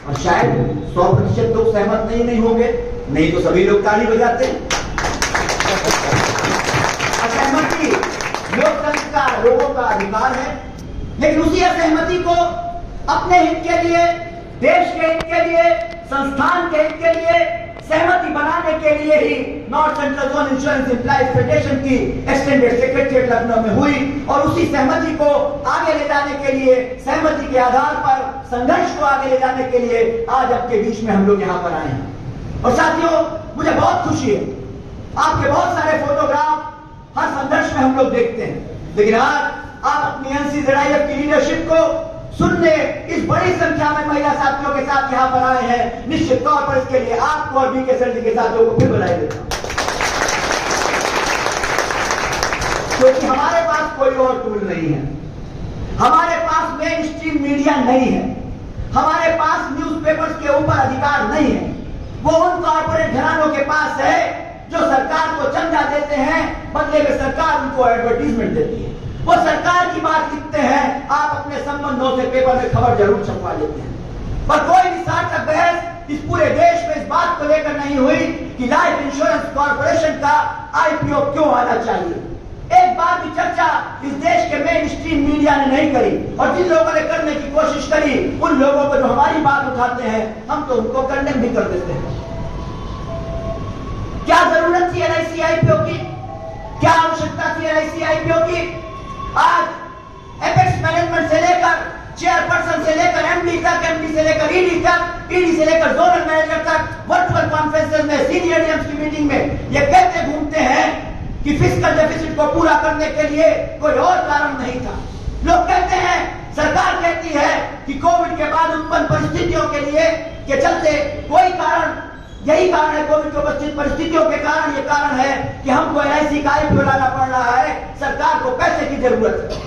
और शायद 100% लोग सहमत नहीं होंगे, नहीं तो सभी लोग ताली बजाते। असहमति लोकतंत्र का, लोगों का अधिकार है, लेकिन उसी असहमति को अपने हित के लिए, देश के हित के लिए, संस्थान के हित के लिए सहमति बनाने के लिए ही North Central Zone Insurance Employees Federation की एक्सटेंडेड सेक्रेटरीट लखनऊ में हुई और उसी सहमति को आगे ले जाने के लिए, सहमति के आधार पर संघर्ष को आगे ले जाने के लिए आज आपके बीच में हम लोग यहाँ पर आए हैं। और साथियों, मुझे बहुत खुशी है, आपके बहुत सारे फोटोग्राफ हर संघर्ष में हम लोग देखते हैं, लेकिन आज आप अपनी NCZIF की लीडरशिप को सुनने इस बड़ी संख्या में महिला साथियों के साथ यहाँ पर आए हैं। निश्चित तौर पर इसके लिए आपको और BKSLD के साथियों को फिर बधाई देता हूं, क्योंकि हमारे पास कोई और टूल नहीं है, हमारे पास मेन स्ट्रीम मीडिया नहीं है, हमारे पास न्यूज़पेपर्स के ऊपर अधिकार नहीं है। वो उन कॉर्पोरेट घरानों के पास है जो सरकार को चंदा देते हैं, बदले में सरकार उनको एडवर्टीजमेंट देती है। वो सरकार की बात लिखते हैं, आप अपने संबंधों से पेपर में खबर जरूर छपवा लेते हैं, पर कोई भी सार्थक बहस इस पूरे देश में इस बात को लेकर नहीं हुई कि लाइफ इंश्योरेंस कॉर्पोरेशन का IPO क्यों आना चाहिए। एक बार भी चर्चा इस देश के मेन स्ट्रीम मीडिया ने नहीं करी, और जिन लोगों ने करने की कोशिश करी, उन लोगों को जो हमारी बात उठाते हैं, हम तो उनको कंडेम भी कर देते हैं। क्या जरूरत थी LIC IPO की? क्या आवश्यकता थी LIC IPO की? आज एपेक्स मैनेजमेंट से लेकर चेयरपर्सन से लेकर MD तक, MD से लेकर ED तक, ED से लेकर जोनल मैनेजर तक वर्चुअल कॉन्फ्रेंसेस में, सीनियर DMs की मीटिंग में ये कहते घूमते हैं कि फिस्कल डेफिसिट को पूरा करने के लिए कोई और कारण नहीं था। लोग कहते हैं, सरकार कहती है कि कोविड के बाद उत्पन्न परिस्थितियों के चलते कोई कारण, यही कारण है, कोविड के उपस्थित परिस्थितियों के कारण ये कारण है कि हमको LIC का IPO लाना पड़ रहा है, सरकार को पैसे की जरूरत है।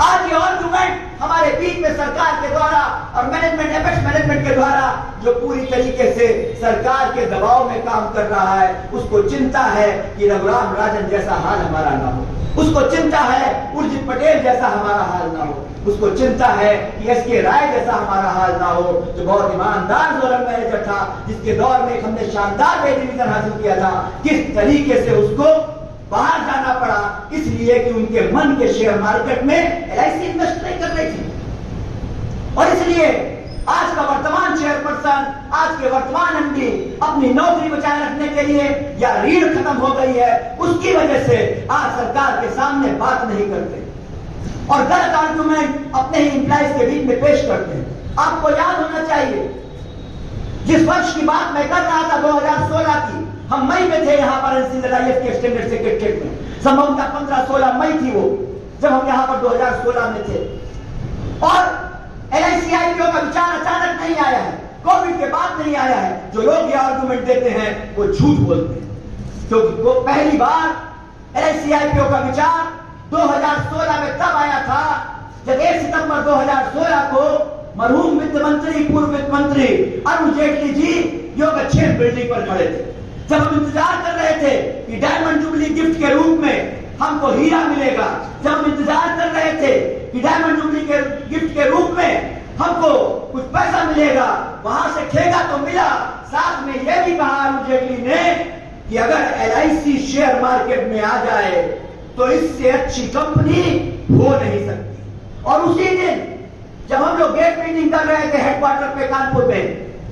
आज ये आर्गुमेंट हमारे बीच में सरकार के द्वारा और मैनेजमेंट, एपेक्स मैनेजमेंट के द्वारा जो पूरी तरीके से सरकार के दबाव में काम कर रहा है, उसको चिंता है कि रघुराम राजन जैसा हाल हमारा ना हो, उसको चिंता है उर्जित पटेल जैसा हमारा हाल ना हो, उसको चिंता है कि SK राय जैसा हमारा हाल ना हो, जो बहुत ईमानदार जोनल मैनेजर था, जिसके दौर में हमने शानदार पे डिवीजन हासिल किया था, किस तरीके से उसको बाहर जाना पड़ा, इसलिए कि उनके मन के शेयर मार्केट में LIC इन्वेस्ट नहीं कर रही थी। और इसलिए आज का वर्तमान चेयरपर्सन, आज के वर्तमान MD अपनी नौकरी बचाए रखने के लिए, या रीढ़ खत्म हो गई है, उसकी वजह से आज सरकार के सामने बात नहीं करते और गलत आर्गुमेंट अपने ही एम्प्लॉइज के बीच में पेश करते हैं। आपको याद होना चाहिए, जिस वर्ष की बात मैं कर रहा था 2016 की, हम मई में थे यहाँ पर NCZIF के एक्सटेंडेड सेक्रेटरीट में, संभवतः 15-16 मई थी वो, जब हम यहाँ पर 2016 में थे। और LIC IPO का विचार अचानक नहीं आया है, कोविड के बाद नहीं आया है। जो लोग ये आर्गुमेंट देते हैं वो झूठ बोलते हैं, क्योंकि वो पहली बार LIC IPO का विचार 2016 में तब आया था जब 1 सितंबर 2016 को मरहूम वित्त मंत्री, पूर्व वित्त मंत्री अरुण जेटली जी योगक्षेम बिल्डिंग पर खड़े थे, जब हम इंतजार कर रहे थे कि डायमंड जुबली गिफ्ट के रूप में हमको हीरा मिलेगा, जब हम इंतजार कर रहे थे कि डायमंड जुबली के गिफ्ट के रूप में हमको कुछ पैसा मिलेगा, वहां से ठेका तो मिला, साथ में यह भी कहा अरुण जेटली ने कि अगर LIC शेयर मार्केट में आ जाए तो इससे अच्छी कंपनी हो नहीं सकती। और उसी दिन जब हम लोग गेट मीटिंग कर रहे थे हेडक्वार्टर पे कानपुर में,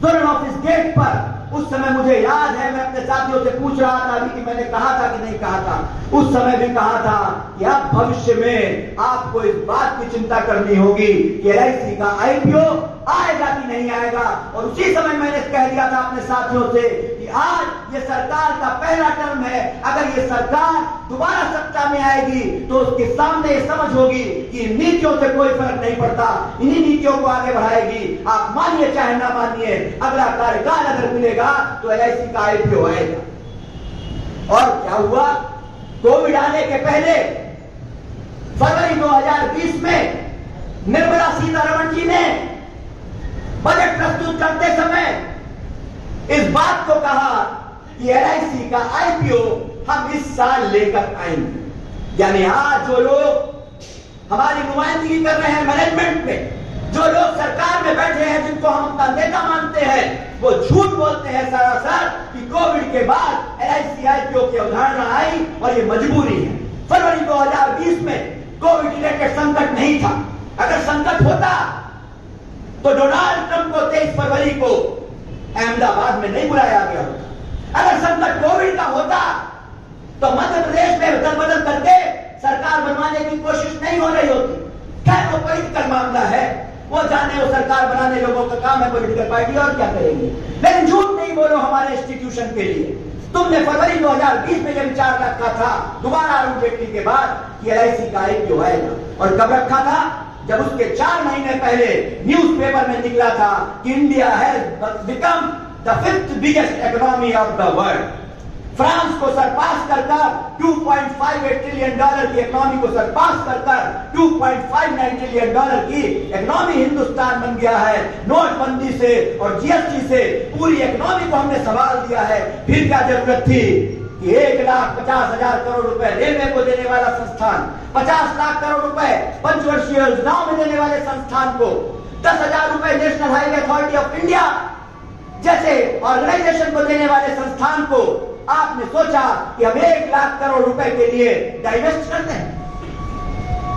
जोनल ऑफिस गेट पर, उस समय मुझे याद है, मैं अपने साथियों से पूछ रहा था अभी कि मैंने कहा था कि नहीं कहा था, उस समय भी कहा था कि अब भविष्य में आपको इस बात की चिंता करनी होगी कि LIC का IPO आएगा कि नहीं आएगा। और उसी समय मैंने कह दिया था अपने साथियों से कि आज ये सरकार का पहला टर्म है, अगर ये सरकार दोबारा सत्ता में आएगी तो उसके सामने ये समझ होगी कि इन नीतियों से कोई फर्क नहीं पड़ता, इन्हीं नीतियों को आगे बढ़ाएगी। आप मानिए चाहे ना मानिए, अगला कार्यकाल अगर मिलेगा तो LIC का IPO आएगा। और क्या हुआ, कोविड आने के पहले फरवरी 2020 में निर्मला सीतारमण जी ने बजट प्रस्तुत करते समय इस बात को कहा कि LIC का IPO हम इस साल लेकर आएंगे। यानी आज जो लोग हमारी नुमाइंदगी कर रहे हैं मैनेजमेंट में, जो लोग सरकार में बैठे हैं, जिनको हम अपना नेता मानते हैं, वो झूठ बोलते हैं सरासर कि कोविड के बाद LIC IPO की अवधारणा आई और ये मजबूरी है। फरवरी 2020 में कोविड रिलेटेड संकट नहीं था। अगर संकट होता तो डोनाल्ड ट्रंप को 23 फरवरी को अहमदाबाद में नहीं बुलाया गया होता। अगर संकट कोविड का होता तो मध्य प्रदेश में बदल बदल करके सरकार बनवाने की कोशिश नहीं हो रही होती। खैर वो पॉलिटिकल मामला है, वो जाने, वो सरकार बनाने लोगों का काम है, पॉलिटिकल पार्टी और क्या करेंगे। लेकिन झूठ नहीं बोलो हमारे इंस्टीट्यूशन के लिए। तुमने फरवरी 2020 में जब 4 लाख का था, दोबारा अरुण जेटली के बाद कि LIC का IPO आएगा, और कब रखा था? जब उसके 4 महीने पहले न्यूज़पेपर में निकला था कि India has become the 5th biggest economy of the world. France को सरपास कर $2.58 ट्रिलियन की इकोनॉमी को सरपास कर $2.59 ट्रिलियन की इकोनॉमी हिंदुस्तान बन गया है। नोटबंदी से और GST से पूरी इकोनॉमी को हमने सवाल दिया है। फिर क्या जरूरत थी कि 1,50,000 करोड़ रुपए रेलवे को देने वाला संस्थान, 50 लाख करोड़ रुपए पंचवर्षीय योजनाओं में देने वाले संस्थान को, 10,000 रुपए national highway authority of India जैसे ऑर्गेनाइजेशन को देने वाले संस्थान को आपने सोचा कि हम 1 लाख करोड़ रुपए के लिए डाइवेस्ट करते हैं?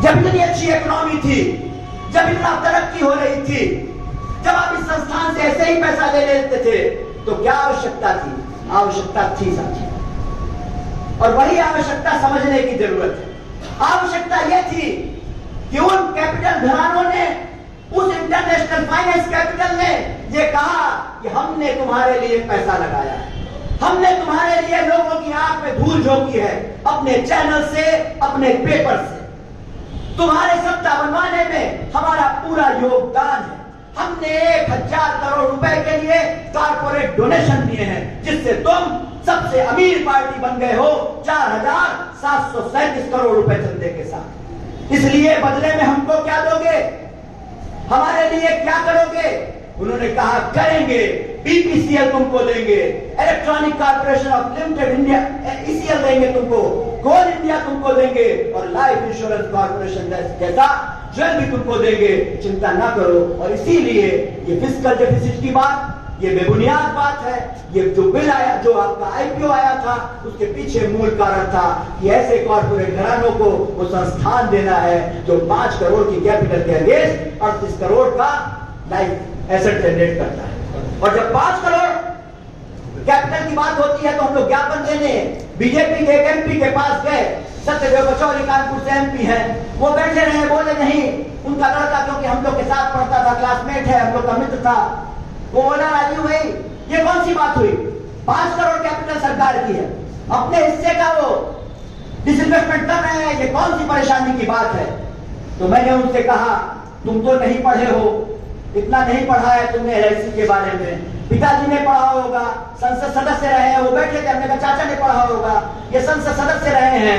जब इतनी अच्छी इकोनॉमी थी, जब इतना तरक्की हो रही थी, जब आप इस संस्थान से ऐसे ही पैसा ले लेते थे, तो क्या आवश्यकता थी? आवश्यकता थी साथी, और वही आवश्यकता समझने की जरूरत है। आवश्यकता यह थी कि उन कैपिटल घरानों ने, उस इंटरनेशनल फाइनेंस कैपिटल ने ये कहा कि हमने तुम्हारे लिए पैसा लगाया है, हमने तुम्हारे लिए लोगों की आंख में धूल झोंकी है, अपने चैनल से, अपने पेपर से। तुम्हारे सत्ता बनवाने में हमारा पूरा योगदान है। हमने 1,000 करोड़ रुपए के लिए कारपोरेट डोनेशन दिए हैं, जिससे तुम सबसे अमीर पार्टी बन गए हो 4,737 करोड़ रुपए चंदे के साथ। इसलिए बदले में हमको क्या दोगे? हमारे लिए क्या करोगे? उन्होंने कहा करेंगे, BPCL तुमको देंगे, electronic corporation of limited India ECL देंगे तुमको, कोल इंडिया तुमको देंगे, और लाइफ इंश्योरेंस कॉर्पोरेशन जैसा ज्वेल भी तुमको देंगे। चिंता ना करो। और इसीलिए ये फिस्कल डेफिसिट की बात, ये बेबुनियाद बात है। ये जो बिल आया, जो आपका IPO आया था, उसके पीछे मूल कारण था कि ऐसे कॉर्पोरेट घरानों को वो संस्थान देना है जो 5 करोड़ की कैपिटल के अगेंस्ट 38 करोड़ का लाइफ एसेट जनरेट करता है। और जब 5 करोड़ कैपिटल की बात होती है तो हम लोग ज्ञापन देने बीजेपी के एक MP के पास गए। सत्यदेव पचौरी कानपुर से MP हैं, वो बैठे रहे, बोले नहीं, उनका लड़का क्योंकि हम लोग के साथ पढ़ता था, क्लासमेट है, हम लोग का मित्र था, वो बोला राजीव भाई ये कौन सी बात हुई? 5 करोड़ कैपिटल सरकार की है, अपने हिस्से का वो डिसइन्वेस्टमेंट कर रहे हैं, ये कौन सी परेशानी की बात है? तो मैंने उनसे कहा तुम तो नहीं पढ़े हो, इतना नहीं पढ़ा है तुमने LIC के बारे में, पिताजी ने पढ़ा होगा, संसद सदस्य रहे हैं, वो बैठे थे, हमने कहा चाचा ने पढ़ा होगा, ये संसद सदस्य रहे हैं।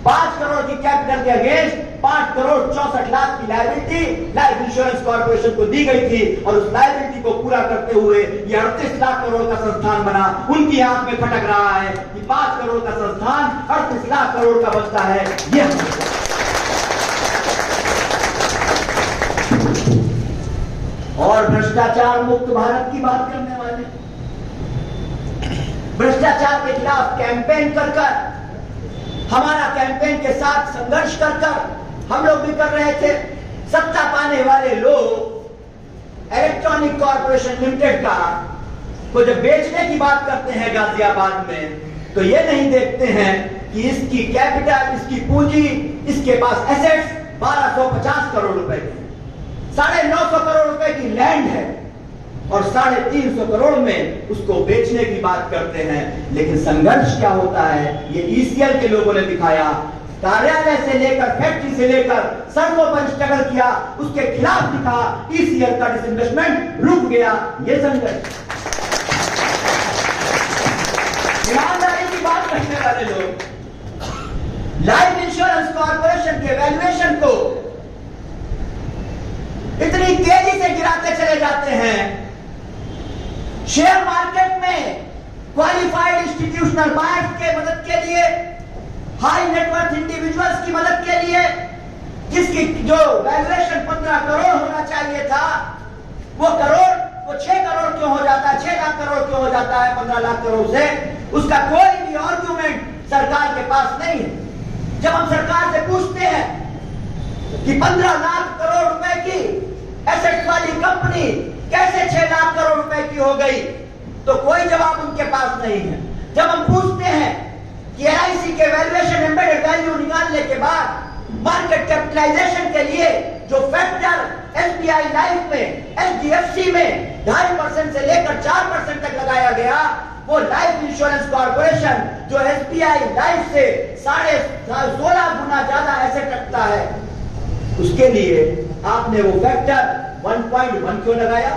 5 करोड़ की कैपिटल के अगेंस्ट 5 करोड़ 64 लाख की लायबिलिटी लाइफ इंश्योरेंस कॉर्पोरेशन को दी गई थी, और उस लायबिलिटी को पूरा करते हुए ये 38 लाख करोड़ का संस्थान बना। उनकी आंख में खटक रहा है कि 5 करोड़ का संस्थान 38 लाख करोड़ का बचता है। ये और भ्रष्टाचार मुक्त भारत की बात करने वाले, भ्रष्टाचार के खिलाफ कैंपेन कर हमारा कैंपेन के साथ संघर्ष कर हम लोग भी कर रहे थे। सत्ता पाने वाले लोग इलेक्ट्रॉनिक कॉर्पोरेशन लिमिटेड का को जब बेचने की बात करते हैं गाजियाबाद में, तो ये नहीं देखते हैं कि इसकी कैपिटल, इसकी पूंजी, इसके पास एसेट्स 1250 करोड़ रुपए के, 950 करोड़ रुपए की लैंड है, और 350 करोड़ में उसको बेचने की बात करते हैं। लेकिन संघर्ष क्या होता है ये ECL के लोगों ने दिखाया। कार्यालय से लेकर, फैक्ट्री से लेकर सड़कों पर स्ट्रगल किया, उसके खिलाफ दिखा, ECL का डिसइन्वेस्टमेंट रुक गया। ये संघर्ष, ईमानदारी की बात करने वाले लोग लाइफ इंश्योरेंस कॉर्पोरेशन के वैल्यूएशन को इतनी तेजी से गिराते चले जाते हैं। शेयर मार्केट में क्वालिफाइड इंस्टीट्यूशनल बायर्स के मदद के लिए, हाई नेटवर्थ इंडिविजुअल्स की मदद के लिए जिसकी जो वैल्यूएशन 15 करोड़ होना चाहिए था, वो 6 करोड़ क्यों हो जाता है, 6 लाख करोड़ क्यों हो जाता है 15 लाख करोड़ से? उसका कोई भी आर्गुमेंट सरकार के पास नहीं है। जब हम सरकार से पूछते हैं कि 15 लाख करोड़ रुपए की एसेट वाली कंपनी कैसे 6 लाख करोड़ रुपए की हो गई, तो कोई जवाब उनके पास नहीं है। जब हम पूछते हैं कि एलआईसी के वैल्यूएशन एम्बेडेड वैल्यू निकालने के बाद मार्केट कैपिटलाइजेशन के लिए जो फैक्टर एसबीआई लाइफ में, एचडीएफसी में 2.5% से लेकर 4% तक लगाया गया, वो लाइफ इंश्योरेंस कॉर्पोरेशन जो एसबीआई लाइफ से 16.5 गुना ज्यादा एसेट रखता है, उसके लिए आपने वो फैक्टर 1.1 क्यों लगाया?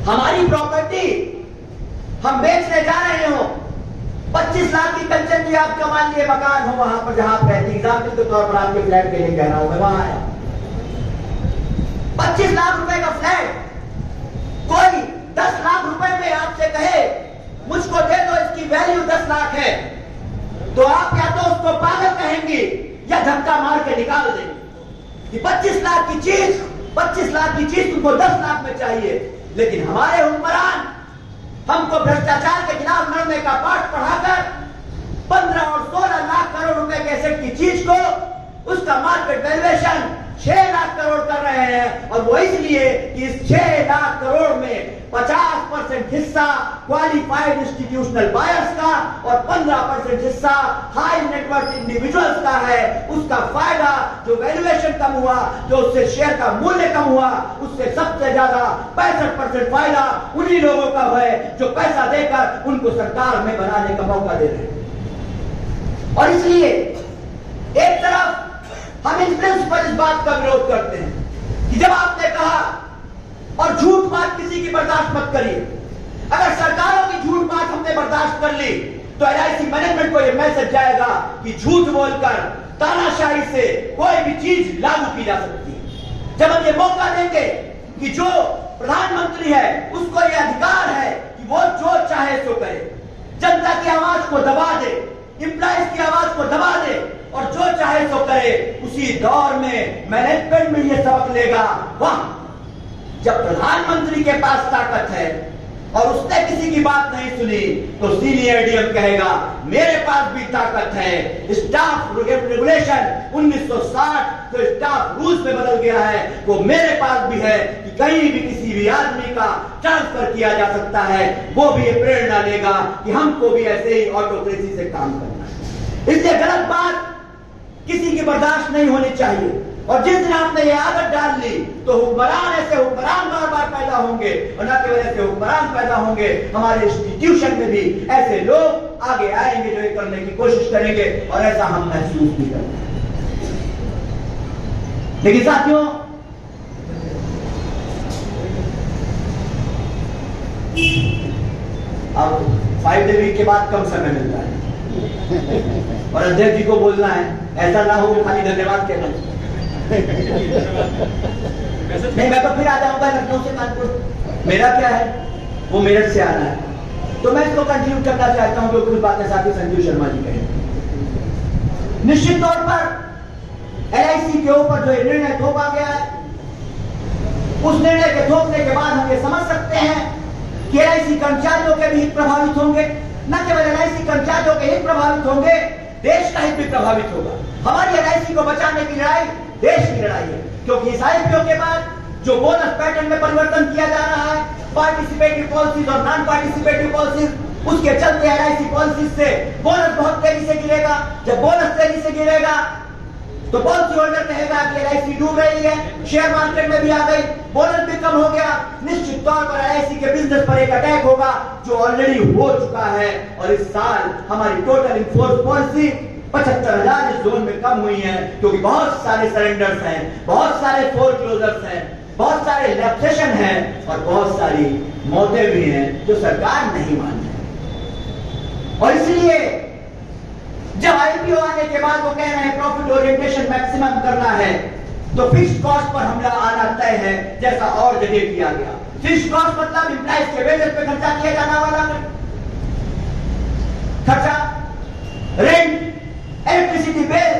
हमारी प्रॉपर्टी हम बेचने जा रहे हो, 25 लाख की कंचन जी आपका मान लिए मकान हो वहां पर जहां आप रहती, एग्जाम्पल के तौर पर आपके फ्लैट के लिए कह रहा हूं मैं, वहां आया 25 लाख रुपए का फ्लैट, कोई 10 लाख रुपए में आपसे कहे मुझको दे दो, इसकी वैल्यू 10 लाख है, तो आप या तो उसको पागल कहेंगे या धक्का मार के निकाल देंगे कि 25 लाख की चीज तुमको 10 लाख में चाहिए। लेकिन हमारे हुक्मरान हमको भ्रष्टाचार के खिलाफ लड़ने का पाठ पढ़ाकर 15 और 16 लाख करोड़ रुपए के एसेट की चीज को उसका मार्केट वैल्यूएशन 6 लाख करोड़ कर रहे हैं, और वो इसलिए कि इस 6 लाख करोड़ में 50% हिस्सा क्वालिफाइड इंस्टीट्यूशनल बायर्स का और 15% हिस्सा हाई नेटवर्थ इंडिविजुअल्स का है। उसका फायदा जो वैल्यूएशन कम हुआ, जो उससे शेयर का मूल्य कम हुआ, उससे सबसे ज्यादा 65% फायदा उन्हीं लोगों का है जो पैसा देकर उनको सरकार में बनाने का मौका दे रहे हैं। और इसलिए एक तरफ हम इन प्रिंसिपल इस बात का विरोध करते हैं कि जब आपने कहा, और झूठ बात किसी की बर्दाश्त मत करिए, अगर सरकारों की झूठ बात हमने बर्दाश्त कर ली तो एलआईसी मैनेजमेंट को यह मैसेज जाएगा कि झूठ बोलकर तानाशाही से कोई भी चीज लागू की जा सकती है। जब हम ये मौका देंगे कि जो प्रधानमंत्री है उसको यह अधिकार है कि वो जो चाहे सो करे, जनता की आवाज को दबा दे, एम्प्लॉइज की आवाज को दबा दे और जो चाहे सो करे, उसी दौर में मैनेजमेंट में ये सबक लेगा। वाह, जब प्रधानमंत्री के पास ताकत है और उसने किसी की बात नहीं सुनी तो सीनियर डीएम कहेगा मेरे पास भी ताकत है। स्टाफ रेगुलेशन 1960 जो स्टाफ रूल्स में बदल गया है वो मेरे पास भी है कि कहीं भी किसी भी आदमी का ट्रांसफर किया जा सकता है। वो भी ये प्रेरणा लेगा कि हमको भी ऐसे ही ऑटोक्रेसी से काम करना है। इसलिए गलत बात किसी की बर्दाश्त नहीं होनी चाहिए। और जिस दिन आपने ये आदत डाल ली तो हुक्मरान ऐसे हुक्मरान बार बार पैदा होंगे, और न केवल ऐसे हुक्मरान पैदा होंगे, हमारे इंस्टीट्यूशन में भी ऐसे लोग आगे आएंगे जो ये करने की कोशिश करेंगे, और ऐसा हम महसूस भी करते हैं। लेकिन साथियों, अब 5 डे वीक के बाद कम समय मिलता है और अध्यक्ष जी को बोलना है, ऐसा ना हो खाली धन्यवाद कहना। नहीं, मैं तो फिर आ जाऊंगा लखनऊ से कानपुर, मेरा क्या है, वो मेरठ से आना है, तो मैं इसको कंटिन्यू करना चाहता हूं जो कुछ बातें साथी संजीव शर्मा जी कहे। निश्चित तौर पर एलआईसी के ऊपर जो निर्णय थोपा गया है, उस निर्णय के थोपने के बाद हम ये समझ सकते हैं कि एलआईसी कर्मचारियों के भी हित प्रभावित होंगे। न केवल एलआईसी कर्मचारियों के हित प्रभावित होंगे, देश का हित भी प्रभावित होगा। हमारी एलआईसी को बचाने की लड़ाई देश की लड़ाई है, क्योंकि इस आईपीओ के बाद जो बोनस पैटर्न में परिवर्तन किया जा रहा है, पार्टिसिपेटिव पॉलिसीज और नॉन पार्टिसिपेटिव पॉलिसीज, उसके चलते एलआईसी पॉलिसीज से बोनस बहुत तेजी से गिरेगा। जब बोनस तेजी से गिरेगा तो पॉलिसी होल्डर कहेगा कि एलआईसी डूब रही है, शेयर मार्केट में भी आ गई, बोनस भी कम हो गया। निश्चित तौर पर एलआईसी के बिजनेस पर एक अटैक होगा जो ऑलरेडी हो चुका है। और इस साल हमारी टोटल इनफोर्स पॉलिसी 75,000 इस जोन में कम हुई है, क्योंकि बहुत सारे सरेंडर्स हैं, बहुत सारे फोरक्लोजर्स हैं, बहुत सारे लैप्सेशन हैं और बहुत सारी मौतें भी हैं जो सरकार नहीं मान रही। और इसलिए जब आईपीओ आने के बाद वो कह रहे हैं प्रॉफिट ओरिएंटेशन मैक्सिमम करना है, तो फिक्स्ड कॉस्ट पर हमला आना तय है, जैसा और जगह किया गया। फिक्स्ड कॉस्ट मतलब एम्प्लॉइज के वेजेस पे खर्चा किया जाना वाला खर्चा, rent, electricity bill,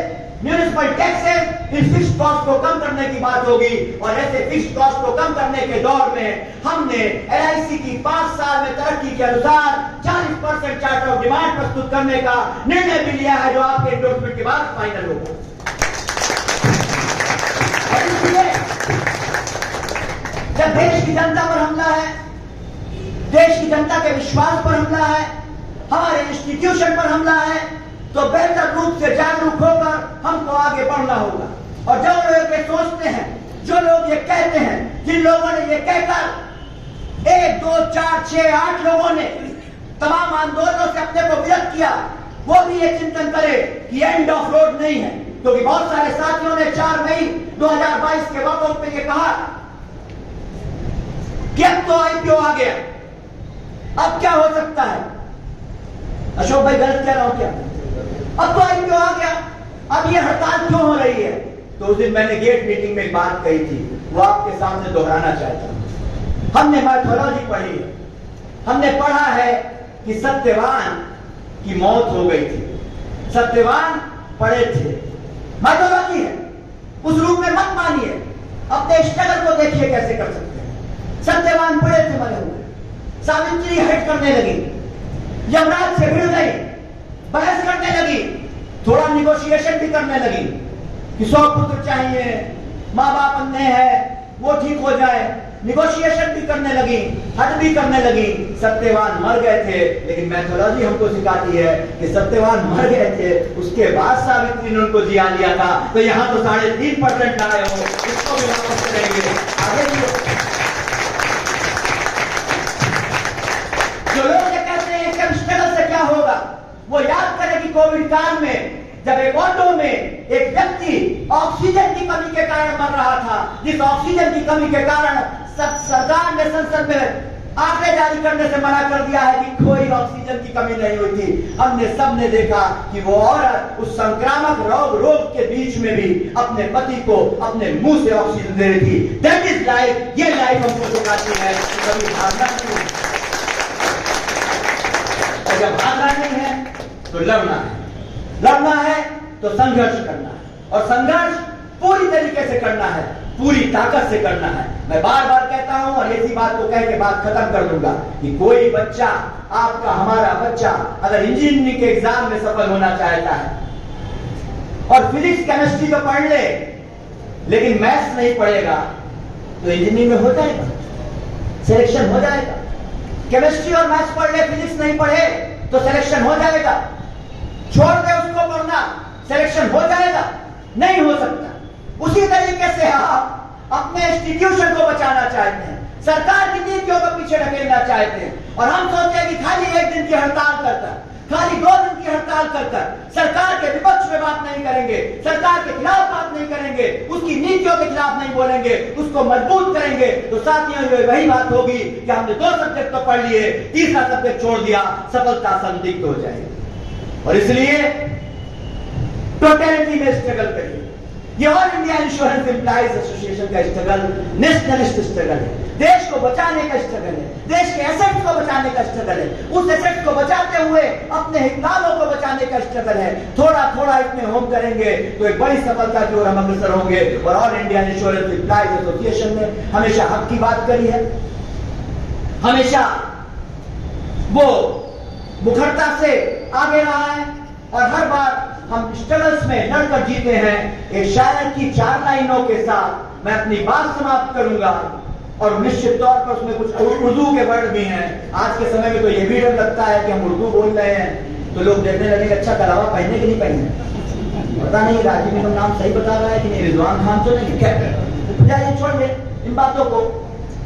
municipal taxes इन फिक्स्ड कॉस्ट को कम करने की बात होगी। और ऐसे फिक्स्ड कॉस्ट को कम करने के दौर में हमने LIC की 5 साल में तरक्की के अनुसार 40% चार्टर ऑफ डिमांड प्रस्तुत करने का निर्णय भी लिया है, जो आपके एंडोर्समेंट के बाद फाइनल होगा। और इसलिए जब देश की जनता पर हमला है, देश की जनता के विश्वास पर हमला है, हमारे इंस्टीट्यूशन पर हमला है, तो बेहतर रूप से जागरूक होकर हमको आगे बढ़ना होगा। और जो लोग ये सोचते हैं, जो लोग ये कहते हैं, जिन लोगों ने ये कहकर 1, 2, 4, 6, 8 लोगों ने तमाम आंदोलनों से अपने को विरत किया, वो भी ये चिंतन करे कि एंड ऑफ रोड नहीं है। क्योंकि बहुत सारे साथियों ने 4 मई 2022 के वॉकआउट पे ये कहा कि अब तो IPO आ गया, अब क्या हो सकता है। अशोक भाई गलत कह रहा हूं क्या? अब तो IPO आ गया, अब ये हड़ताल क्यों हो रही है? तो उस दिन मैंने गेट मीटिंग में एक बात कही थी, वो आपके सामने दोहराना चाहता हूं। हमने माइथोलॉजी पढ़ी है, हमने पढ़ा है कि सत्यवान की मौत हो गई थी, सत्यवान पड़े थे। माइथोलॉजी है, उस रूप में मत मानिए, अपने स्ट्रगल को देखिए कैसे कर सकते हैं। सत्यवान पड़े थे, मरे हुए। सावित्री हेट करने लगी, यमराज से भिड़ गई, बहस करने लगी, थोड़ा निगोशिएशन भी करने लगी कि 100 पुत्र चाहिए, मां बाप अन्य है, वो ठीक हो जाए। निगोशिएशन भी करने लगी, हट भी करने लगी। सत्यवान मर गए थे, लेकिन मैथोलॉजी हमको सिखाती है कि सत्यवान मर गए थे, उसके बाद सावित्री ने उनको जिया लिया था। तो यहां तो 3.5% लाए हो, इसको भी वापस करेंगे आगे भी। जो लोग ये कहते हैं कि स्ट्रगल से क्या होगा, वो याद करें कि कोविड काल में जब एक ऑटो में एक व्यक्ति ऑक्सीजन की कमी के कारण मर रहा था, जिस ऑक्सीजन की कमी के कारण सरकार ने संसद में आंकड़े जारी करने से मना कर दिया है कि कोई ऑक्सीजन की कमी नहीं हुई थी। हमने सबने देखा कि वो औरत उस संक्रामक रोग के बीच में भी अपने पति को अपने मुंह से ऑक्सीजन दे रही थी। That is life. ये लाइफ हमको सिखाती है कि कभी भागना नहीं है, और जब भागना नहीं है तो लड़ना है, लड़ना है तो संघर्ष करना है, और संघर्ष पूरी तरीके से करना है, पूरी ताकत से करना है। मैं बार बार कहता हूं, और इसी बात को कह के बात खत्म कर दूंगा, कि कोई बच्चा, आपका हमारा बच्चा, अगर इंजीनियरिंग के एग्जाम में सफल होना चाहता है और फिजिक्स केमिस्ट्री तो पढ़ ले, लेकिन मैथ्स नहीं पढ़ेगा, तो इंजीनियरिंग में हो जाएगा, सिलेक्शन हो जाएगा। केमिस्ट्री और मैथ्स पढ़ ले, फिजिक्स नहीं पढ़े तो सिलेक्शन हो जाएगा। छोड़ दे उसको पढ़ना, सिलेक्शन हो जाएगा? नहीं हो सकता। उसी तरीके से आप अपने इंस्टीट्यूशन को बचाना चाहते हैं, सरकार की नीतियों को पीछे ढकेलना चाहते हैं, और हम सोचते हैं कि खाली 1 दिन की हड़ताल करकर, खाली 2 दिन की हड़ताल करकर सरकार के विपक्ष में बात नहीं करेंगे, सरकार के खिलाफ बात नहीं करेंगे, उसकी नीतियों के खिलाफ नहीं बोलेंगे, उसको मजबूत करेंगे, तो साथियों ये वही बात होगी कि हमने 2 सब्जेक्ट तो पढ़ लिए, तीसरा सब्जेक्ट छोड़ दिया, सफलता संदिग्ध हो जाएगी। और इसलिए टोटलिटी में स्ट्रगल करिए। ये all India insurance employees association का स्ट्रगल नेशनलिस्ट स्ट्रगल है, देश को बचाने का स्ट्रगल है, देश के एसेट्स को बचाने का स्ट्रगल है, उस एसेट्स को बचाते हुए अपने हितलाभों को बचाने का स्ट्रगल है। थोड़ा थोड़ा इसमें होम करेंगे तो एक बड़ी सफलता की ओर हम अग्रसर होंगे। और all India insurance employees association ने हमेशा हक की बात करी है, हमेशा वो मुखरता से आगे रहा है, और हर बार हम स्ट्रगल्स में लड़कर जीते हैं। एक शायर की 4 लाइनों के साथ मैं अपनी बात समाप्त करूंगा, और निश्चित तौर पर उसमें कुछ उर्दू के वर्ड भी हैं। आज के समय में तो यह भी डर लगता है कि हम उर्दू बोल रहे हैं तो लोग देखने लगेंगे अच्छा कलावा पहने कि नहीं पहने, पता नहीं राजीव का नाम सही बता रहा है कि नहीं, रिजवान खान तो नहीं, खैर छोड़ दे इन बातों को।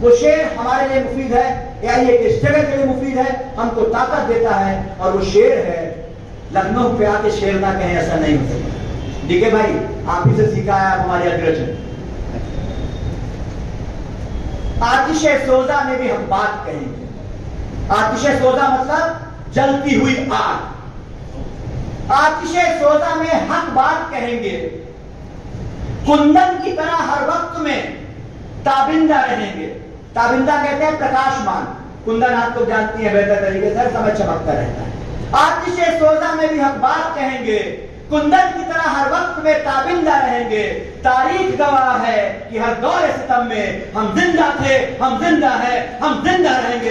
वो शेर हमारे लिए मुफीद है, या ये स्ट्रगल के लिए मुफीद है, हमको ताकत देता है, और वो शेर है लखनऊ पे आके शेर ना कहें, ऐसा नहीं हो सकता। डीके भाई आप ही से सीखा है, आप हमारे अग्रज हैं। आतिशे सोजा में भी हम बात कहेंगे। आतिशे सोजा मतलब जलती हुई आग। आतिशे सोजा में हक बात कहेंगे, कुंदन की तरह हर वक्त में ताबिंदा रहेंगे। ताबिंदा कहते हैं प्रकाशमान, कुंदन आप लोग जानती है बेहतर तरीके से, समय चमकता रहता है। आतिशे सोजा में भी हम बात कहेंगे, कुंदन की तरह हर वक्त में ताबिंदा रहेंगे। तारीख गवाह है कि हर दौर सितम में हम जिंदा थे, हम जिंदा हैं, हम जिंदा रहेंगे।